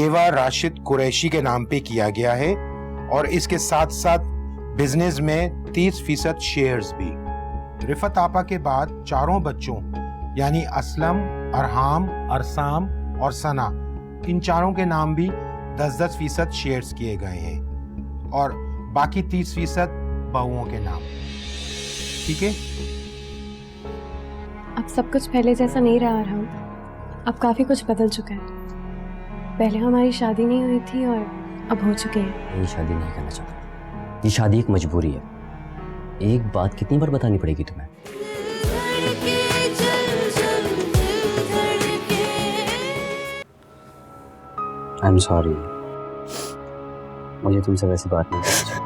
जेवा राशिद कुरैशी के नाम पे किया गया है और इसके साथ साथ बिजनेस में 30% शेयर्स भी। रिफत आपा के बाद चारों बच्चों यानी असलम, अरहाम, अरसाम और सना, इन चारों के नाम भी 10-10% शेयर्स किए गए हैं और बाकी 30% बहुओं के नाम। ठीक है? अब सब कुछ पहले जैसा नहीं रहा अरहाम, अब काफी कुछ बदल चुका है। पहले हमारी शादी नहीं हुई थी और अब हो चुकी है। ये शादी नहीं करना चाहता, ये शादी एक मजबूरी है। एक बात कितनी बार बतानी पड़ेगी तुम्हें? आई एम सॉरी, मुझे तुमसे वैसी बात नहीं करनी चाहिए।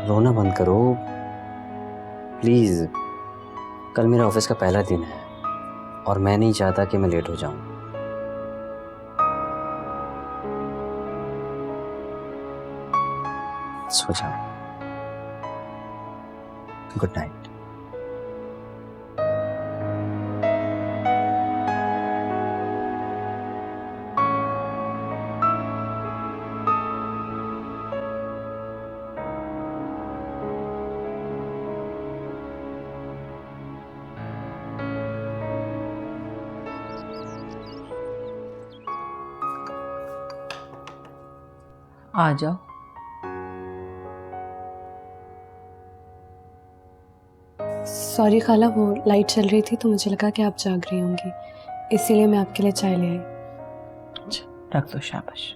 रोना बंद करो प्लीज। कल मेरा ऑफिस का पहला दिन है और मैं नहीं चाहता कि मैं लेट हो जाऊं। सो जाओ, गुड नाइट। आ जाओ। सॉरी खाला, वो लाइट चल रही थी तो मुझे लगा कि आप जाग रही होंगी, इसीलिए मैं आपके लिए चाय ले आई। रख दो, शाबाश।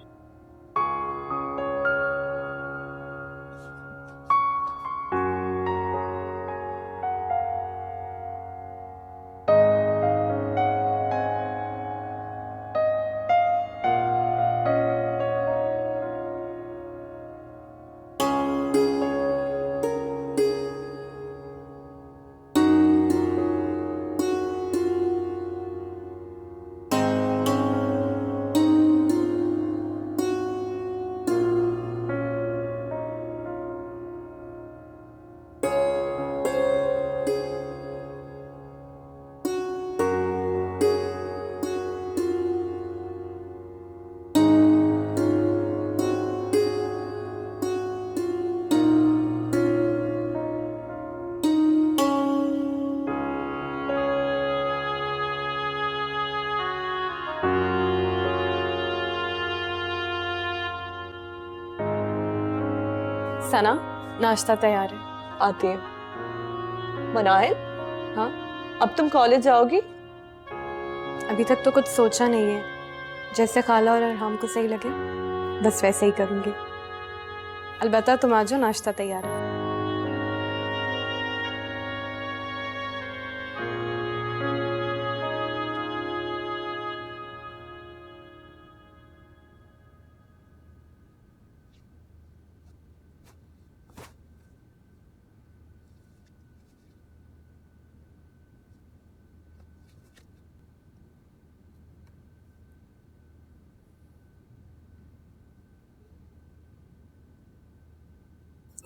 सना, नाश्ता तैयार है। आती है। मनाहिल, हाँ? अब तुम कॉलेज जाओगी? अभी तक तो कुछ सोचा नहीं है, जैसे खाला और अरहाम को सही लगे बस वैसे ही करूंगी। अलबत्ता तुम आ जाओ, नाश्ता तैयार है।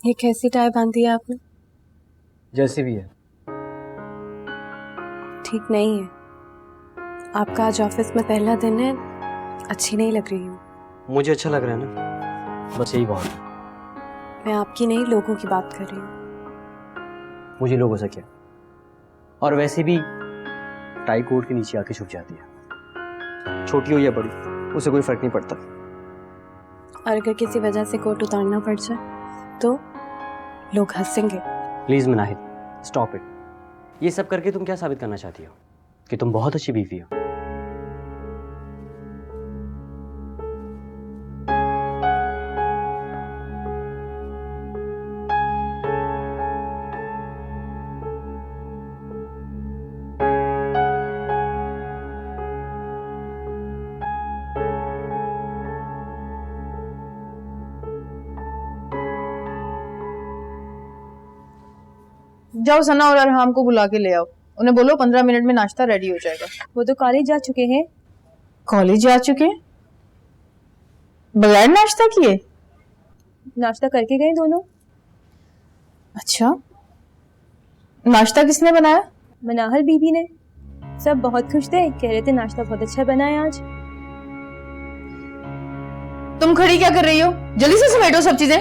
ये कैसी टाई बांधी है आपने? जैसी भी है। ठीक नहीं है। आपका आज ऑफिस में पहला दिन है, अच्छी नहीं लग रही हूँ। मुझे अच्छा लग रहा है ना, बस यही बहुत है। मैं आपकी नहीं, लोगों की बात कर रही हूँ। मुझे लोगों से क्या, और वैसे भी टाई कोट के नीचे आके छुप जाती है, छोटी हो या बड़ी उसे कोई फर्क नहीं पड़ता। और अगर किसी वजह से कोट उतारना पड़ जाए तो लोग हंसेंगे। Please Manahid, stop it. ये सब करके तुम क्या साबित करना चाहती हो? कि तुम बहुत अच्छी बीवी हो। जाओ सना और अरहाम को बुला के ले आओ, उन्हें बोलो 15 मिनट में नाश्ता रेडी हो जाएगा। वो तो कॉलेज जा चुके हैं। कॉलेज जा चुके हैं? बगैर नाश्ता किए? नाश्ता करके गए दोनों। अच्छा, नाश्ता किसने बनाया? मनाहल बीबी ने। सब बहुत खुश थे, कह रहे थे नाश्ता बहुत अच्छा बना है आज। तुम खड़ी क्या कर रही हो? जल्दी से समेटो सब चीजें।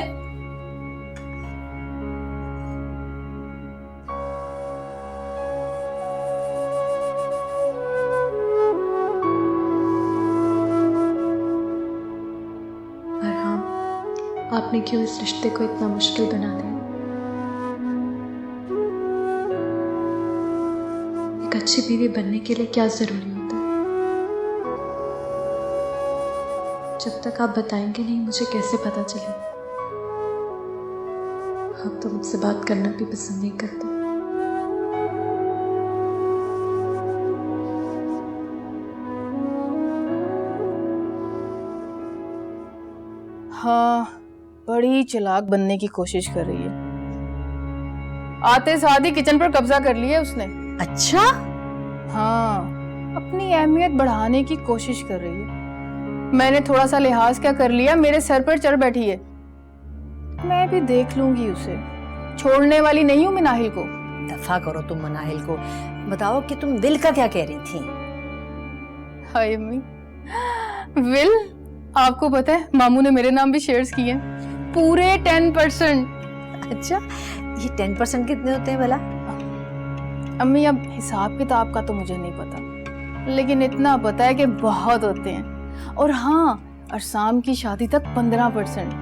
अरहम, आपने क्यों इस रिश्ते को इतना मुश्किल बना दिया? एक अच्छी बीवी बनने के लिए क्या जरूरी होता है? जब तक आप बताएंगे नहीं मुझे कैसे पता चलेगा? आप तो मुझसे बात करना भी पसंद नहीं करते। हाँ, बड़ी चालाक बनने की कोशिश कर रही है। आते साथ ही किचन पर कब्जा कर लिया उसने। अच्छा, हाँ, अपनी अहमियत बढ़ाने की कोशिश कर रही है। मैंने थोड़ा सा लिहाज क्या कर लिया, मेरे सर पर चढ़ बैठी है। मैं भी देख लूंगी उसे, छोड़ने वाली नहीं हूं मैं नाहिल को। दफा करो तुम मनाहिल को। बताओ कि तुम दिल का क्या कह रही थी? हाय अम्मी, विल, आपको पता है मामू ने मेरे नाम भी शेयर्स किए हैं, पूरे 10%। अच्छा, ये 10% कितने होते हैं भला? अम्मी अब हिसाब किताब का तो मुझे नहीं पता, लेकिन इतना पता है कि बहुत होते हैं। और हाँ, अरसाम की शादी तक 15%।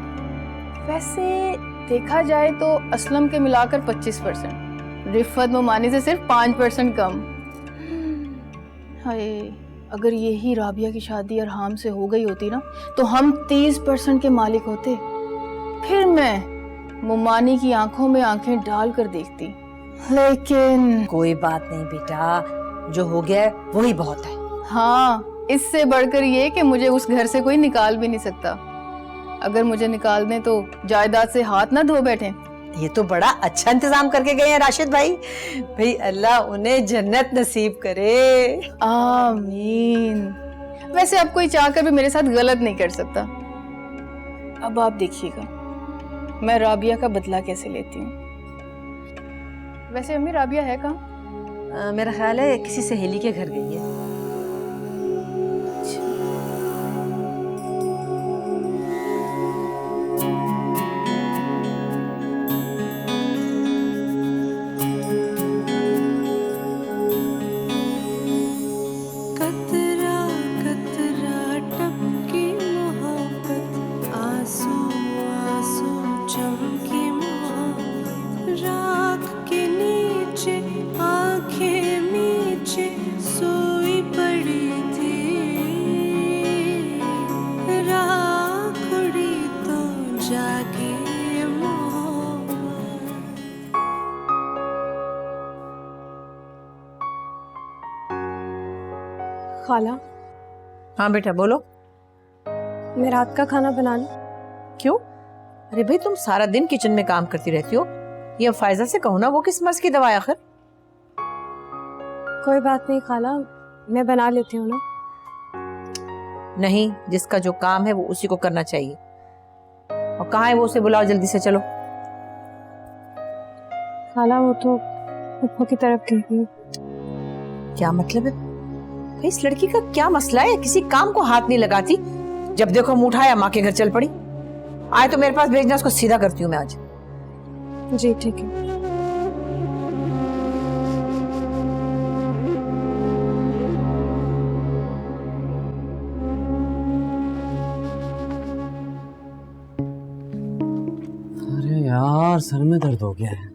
वैसे देखा जाए तो असलम के मिलाकर 25%, रिफत मोमानी से सिर्फ 5% कम। हाय, अगर यही राबिया की शादी अरहाम से हो गई होती ना तो हम 30% के मालिक होते। फिर मैं मोमानी की आंखों में आंखें डाल कर देखती। लेकिन कोई बात नहीं बेटा, जो हो गया है वही बहुत है। हाँ, इससे बढ़कर ये कि मुझे उस घर से कोई निकाल भी नहीं सकता। अगर मुझे निकाल दें तो जायदाद से हाथ ना धो बैठे। ये तो बड़ा अच्छा इंतजाम करके गए हैं राशिद भाई। भाई अल्लाह उन्हें जन्नत नसीब करे। आमीन। वैसे अब कोई चाहकर भी मेरे साथ गलत नहीं कर सकता। अब आप देखिएगा मैं राबिया का बदला कैसे लेती हूँ। वैसे अम्मी, राबिया है कहाँ? मेरा ख्याल है किसी सहेली के घर गई है। खाला, हाँ बेटा बोलो। मैं रात का खाना बना लूं? क्यों? अरे भाई तुम सारा दिन किचन में काम करती रहती हो। ये अब फायजा से कहो ना, वो किस मर्ज की दवा है आखिर? कोई बात नहीं खाला, मैं बना लेती हूँ ना। नहीं, जिसका जो काम है वो उसी को करना चाहिए। और कहाँ है वो, उसे बुलाओ जल्दी से। चलो। खाला वो तो फूफा की तरफ गई है। क्या मतलब है? भाई इस लड़की का क्या मसला है? किसी काम को हाथ नहीं लगाती, जब देखो मुंह उठाया माँ के घर चल पड़ी। आए तो मेरे पास भेजना, उसको सीधा करती हूँ मैं आज। जी ठीक है। अरे यार, सर में दर्द हो गया है।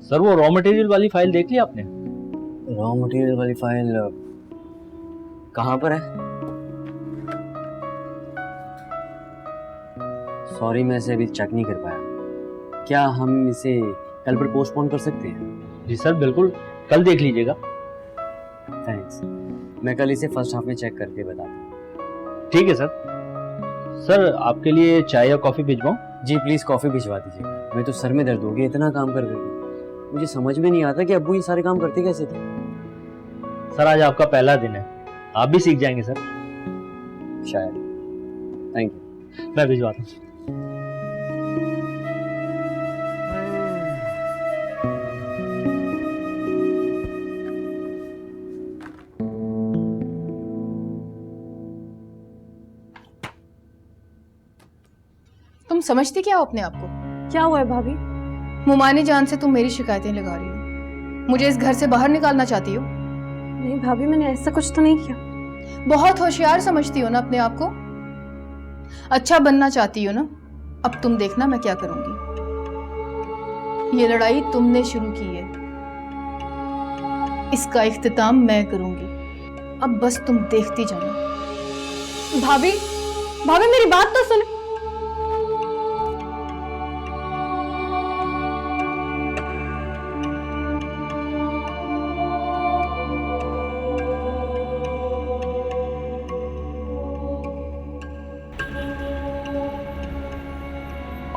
सर वो रॉ मटेरियल वाली फाइल देख ली आपने? रॉ मटेरियल वाली फाइल कहाँ पर है? सॉरी, मैं इसे अभी चेक नहीं कर पाया। क्या हम इसे कल पर पोस्टपोन कर सकते हैं? जी सर बिल्कुल, कल देख लीजिएगा। थैंक्स, मैं कल इसे फर्स्ट हाफ में चेक करके बताता हूँ। ठीक है सर। सर आपके लिए चाय या कॉफ़ी भिजवाऊँ? जी प्लीज़ कॉफ़ी भिजवा दीजिए। मैं तो सर में दर्द हो गया इतना काम कर करके। मुझे समझ में नहीं आता कि अब्बू ये सारे काम करते कैसे थे। सर आज आपका पहला दिन है, आप भी सीख जाएंगे सर। शायद। Thank you. मैं भिजवाता हूँ। तुम समझती क्या हो अपने आप को? क्या हुआ है भाभी? मुमानी जान से तुम मेरी शिकायतें लगा रही हो, मुझे इस घर से बाहर निकालना चाहती हो। नहीं भाभी, मैंने ऐसा कुछ तो नहीं किया। बहुत होशियार समझती हो ना अपने आप को, अच्छा बनना चाहती हो ना। अब तुम देखना मैं क्या करूंगी। ये लड़ाई तुमने शुरू की है, इसका इख्तिताम मैं करूंगी। अब बस तुम देखती जाना। भाभी, भाभी मेरी बात तो सुन।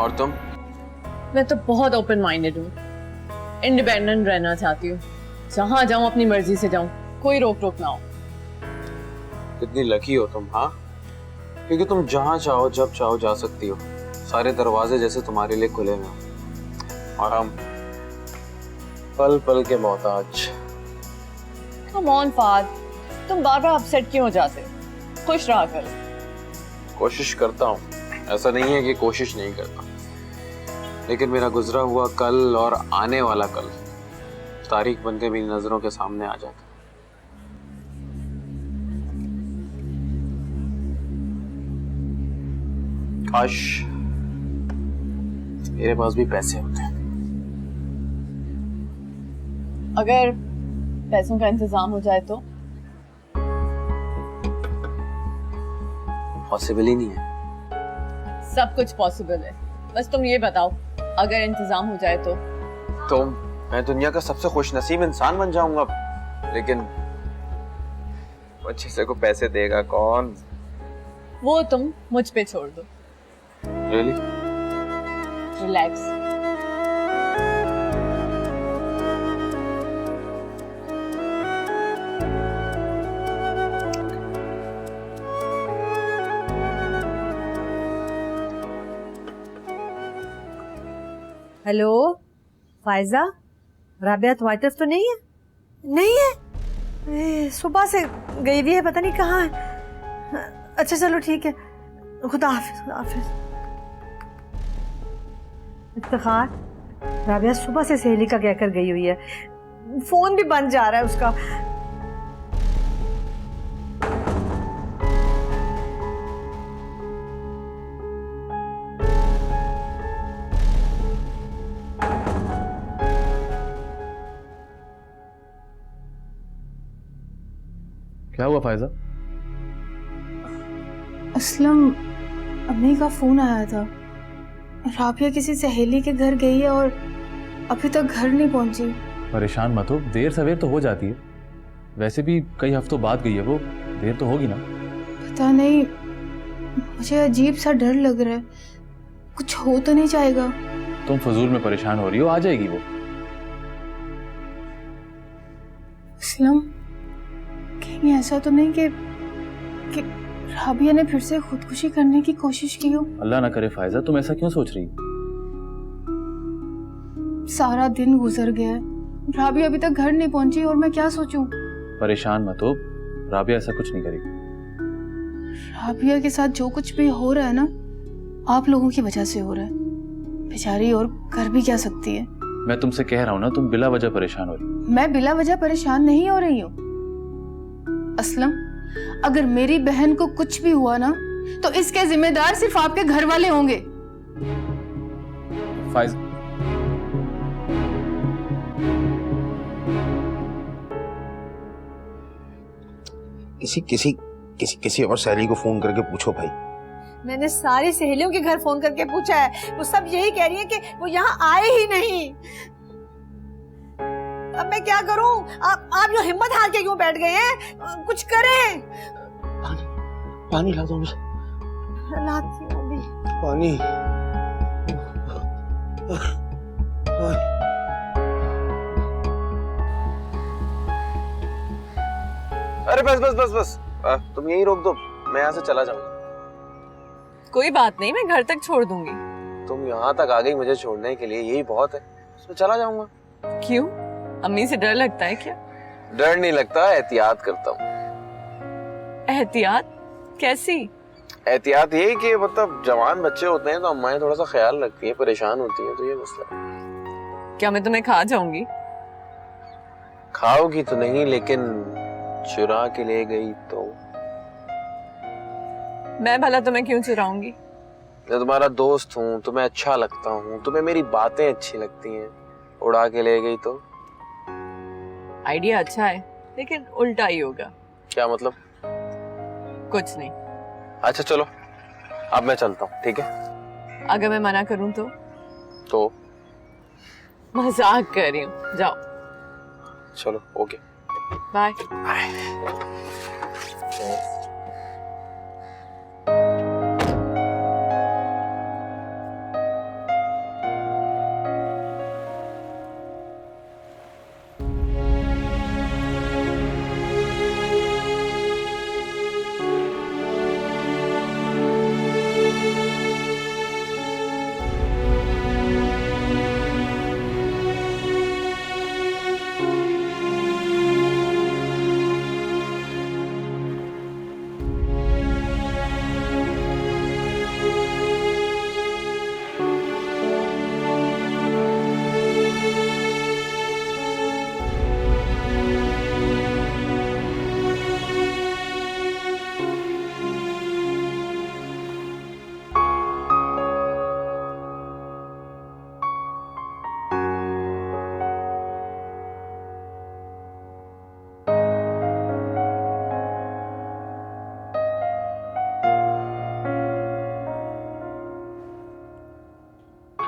और तुम? मैं तो बहुत ओपन माइंडेड हूँ, इंडिपेंडेंट रहना चाहती हूँ, जहाँ जाऊँ अपनी मर्जी से जाऊँ, कोई रोक टोक ना हो। कितनी लकी हो तुम, हाँ? क्योंकि तुम जहाँ चाहो जब चाहो जा सकती हो, सारे दरवाजे जैसे तुम्हारे लिए खुले हुए हैं, और हम पल पल के मोहताज। कम ऑन फाद, तुम बार बार अपसेट क्यों हो जाते हो? खुश रहा करो। कोशिश करता हूँ, ऐसा नहीं है कि कोशिश नहीं करता, लेकिन मेरा गुजरा हुआ कल और आने वाला कल तारीख बनकर मेरी नजरों के सामने आ जाता। काश मेरे पास भी पैसे होते। अगर पैसों का इंतजाम हो जाए तो? पॉसिबल ही नहीं है। सब कुछ पॉसिबल है, बस तुम ये बताओ, अगर इंतजाम हो जाए तो मैं दुनिया का सबसे खुशनसीब इंसान बन जाऊंगा, लेकिन अच्छे से को पैसे देगा कौन? वो तुम मुझ पे छोड़ दो। Really? Relax. Hello Faiza, Rabia तुम्हारी तरफ तो नहीं है? नहीं है, सुबह से गई हुई है, पता नहीं कहाँ है। अच्छा चलो ठीक है, खुदा हाफिज। खुदा हाफिज। इफ्तिखार, राबिया सुबह से सहेली का कहकर गई हुई है, फोन भी बंद जा रहा है उसका। क्या हुआ फायजा? असलम, अम्मी का फोन आया था, राबिया किसी सहेली के घर गई है और अभी तक घर नहीं पहुंची। परेशान मत हो, देर सवेर तो हो जाती है, वैसे भी कई हफ्तों बाद गई है वो, देर तो होगी ना। पता नहीं, मुझे अजीब सा डर लग रहा है, कुछ हो तो नहीं जाएगा। तुम फजूल में परेशान हो रही हो, आ जाएगी वो। असलम, कहीं ऐसा तो नहीं कि राबिया ने फिर से खुदकुशी करने की कोशिश की हो? अल्लाह ना करे फायजा, तुम ऐसा क्यों सोच रही हो? सारा दिन गुजर गया है, राबिया अभी तक घर नहीं पहुंची और मैं क्या सोचूं? परेशान मत हो, राबिया ऐसा कुछ नहीं करेगी। राबिया के साथ जो कुछ भी हो रहा है ना, आप लोगों की वजह से हो रहा है, बेचारी और कर भी क्या सकती है। मैं तुमसे कह रहा हूँ ना, तुम बिला वजह परेशान हो रही हो। मैं बिला वजह परेशान नहीं हो रही हूँ असलम, अगर मेरी बहन को कुछ भी हुआ ना, तो इसके जिम्मेदार सिर्फ आपके घर वाले होंगे। फाइज, किसी और सहेली को फोन करके पूछो भाई। मैंने सारी सहेलियों के घर फोन करके पूछा है, वो सब यही कह रही है कि वो यहाँ आए ही नहीं। अब मैं क्या करूं? आप जो हिम्मत हार के क्यों बैठ गए हैं? कुछ करें। पानी ला दो मुझे। लाती हूं अभी। पानी। अरे बस बस बस बस, तुम यहीं रोक दो, मैं यहाँ से चला जाऊंगा। कोई बात नहीं, मैं घर तक छोड़ दूंगी। तुम यहाँ तक आ गई मुझे छोड़ने के लिए, यही बहुत है, उसमें चला जाऊंगा। क्यों? अम्मी से डर लगता है क्या? डर नहीं लगता, एहतियात करता हूँ। एहतियात? कैसी? एहतियात ये कि मतलब जवान बच्चे होते हैं तो अम्माएं थोड़ा सा ख्याल रखती हैं, परेशान होती हैं, तो ये मसला है। क्या मैं तुम्हें खा जाऊंगी? खाओगी तो नहीं, लेकिन चुरा के ले गई तो? मैं भला तुम्हें क्यों चुराऊंगी? मैं तुम्हारा दोस्त हूँ, तुम्हें अच्छा लगता हूँ, तुम्हें मेरी बातें अच्छी लगती हैं, उड़ा के ले गई तो? आइडिया अच्छा है लेकिन उल्टा ही होगा। क्या मतलब? कुछ नहीं। अच्छा चलो, अब मैं चलता हूँ, ठीक है? अगर मैं मना करूं तो? मजाक कर रही हूँ, जाओ। चलो ओके, बाय।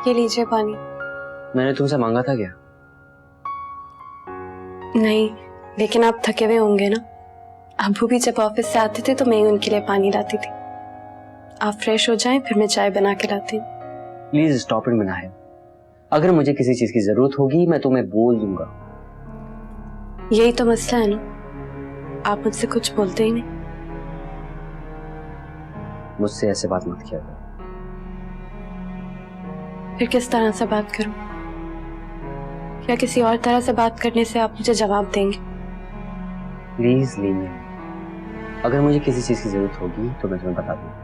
ये लीजिए पानी। मैंने तुमसे मांगा था क्या? नहीं, लेकिन आप थके हुए होंगे ना। अब्बू भी जब ऑफिस से आते थे तो मैं ही उनके लिए पानी लाती थी। आप फ्रेश हो जाएं, फिर मैं चाय बना के लाती हूँ। Please stop it Minahe. अगर मुझे किसी चीज की जरूरत होगी मैं तुम्हें बोल दूंगा। यही तो मसला है ना, आप मुझसे कुछ बोलते ही नहीं। मुझसे ऐसे बात मत किया करो। फिर किस तरह से बात करूं? या किसी और तरह से बात करने से आप मुझे जवाब देंगे? Please leave me. अगर मुझे किसी चीज की जरूरत होगी तो मैं तुम्हें बता दूंगा।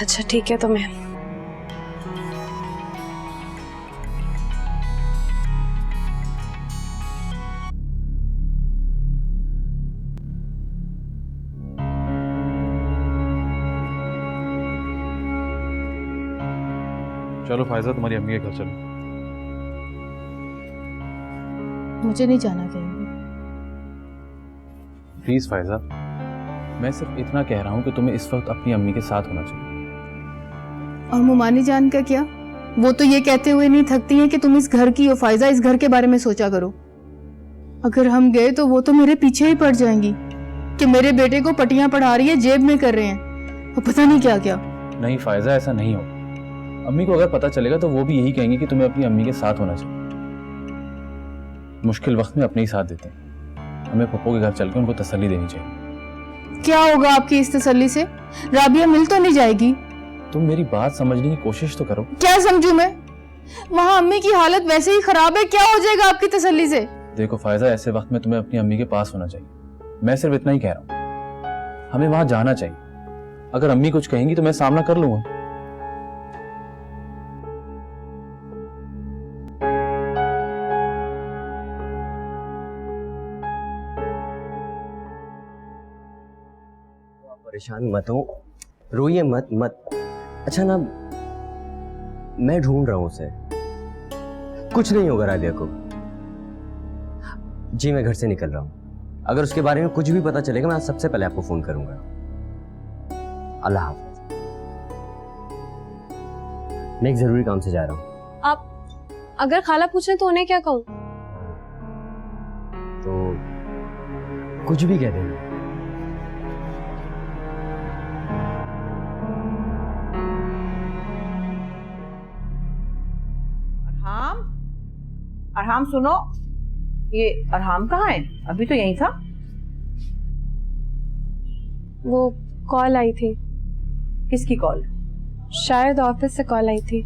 अच्छा ठीक है, तो मैं चलो फायजा, तुम्हारी अम्मी के घर चलो। मुझे नहीं जाना कहीं। प्लीज फायजा, मैं सिर्फ इतना कह रहा हूँ कि तुम्हें इस वक्त अपनी अम्मी के साथ होना चाहिए। और मुमानी जान का क्या? वो तो ये कहते हुए नहीं थकती हैं कि तुम इस घर की हो फायजा, इस घर के बारे में सोचा करो। अगर हम गए तो वो तो मेरे पीछे ही पड़ जाएंगी कि मेरे बेटे को पटियां पढ़ा रही है, जेब में कर रहे हैं, वो पता नहीं क्या क्या। नहीं फायजा, ऐसा नहीं हो। अम्मी को अगर पता चलेगा तो वो भी यही कहेंगे कि तुम्हें अपनी अम्मी के साथ होना चाहिए। मुश्किल वक्त में अपने ही साथ देते हैं। हमें पप्पू के घर चलकर उनको तसल्ली देनी चाहिए। क्या होगा आपकी इस तसल्ली से? राबिया मिल तो नहीं जाएगी? तुम मेरी बात समझने की कोशिश तो करो। क्या समझू मैं? वहां अम्मी की हालत वैसे ही खराब है, क्या हो जाएगा आपकी तसल्ली से? देखो फायजा, ऐसे वक्त में तुम्हें अपनी अम्मी के पास होना चाहिए। मैं सिर्फ इतना ही कह रहा हूँ, हमें वहां जाना चाहिए। अगर अम्मी कुछ कहेंगी तो मैं सामना कर लूंगा। परेशान मत हो, रोइए मत मत। अच्छा ना, मैं ढूंढ रहा हूं उसे। कुछ नहीं होगा राबिया को। जी मैं घर से निकल रहा हूं। अगर उसके बारे में कुछ भी पता चलेगा मैं सबसे पहले आपको फोन करूंगा। अल्लाह हाफ़िज़। मैं एक जरूरी काम से जा रहा हूं। आप अगर खाला पूछे तो उन्हें क्या कहूँ? तो कुछ भी कह देना। अरहाम सुनो, ये अरहाम कहाँ है? अभी तो यहीं था। वो कॉल आई थी। किसकी कॉल? शायद ऑफिस से कॉल आई थी।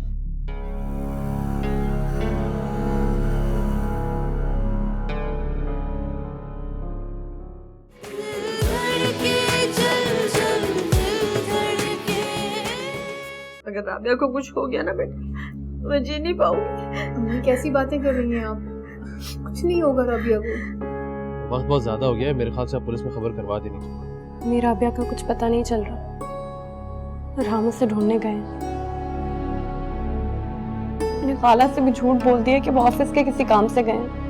चल चल अगर राबिया को कुछ हो गया ना बेटा तो मैं जी नहीं पाऊंगी। अम्मी कैसी बातें कर रही हैं आप? कुछ नहीं होगा राबिया को। वक्त बहुत ज्यादा हो गया है, मेरे ख्याल से आप पुलिस में खबर करवा देनी चाहिए। मेरा राबिया का कुछ पता नहीं चल रहा और हम उसे ढूंढने गए हैं। मैंने खाला से भी झूठ बोल दिया कि वो ऑफिस के किसी काम से गए हैं।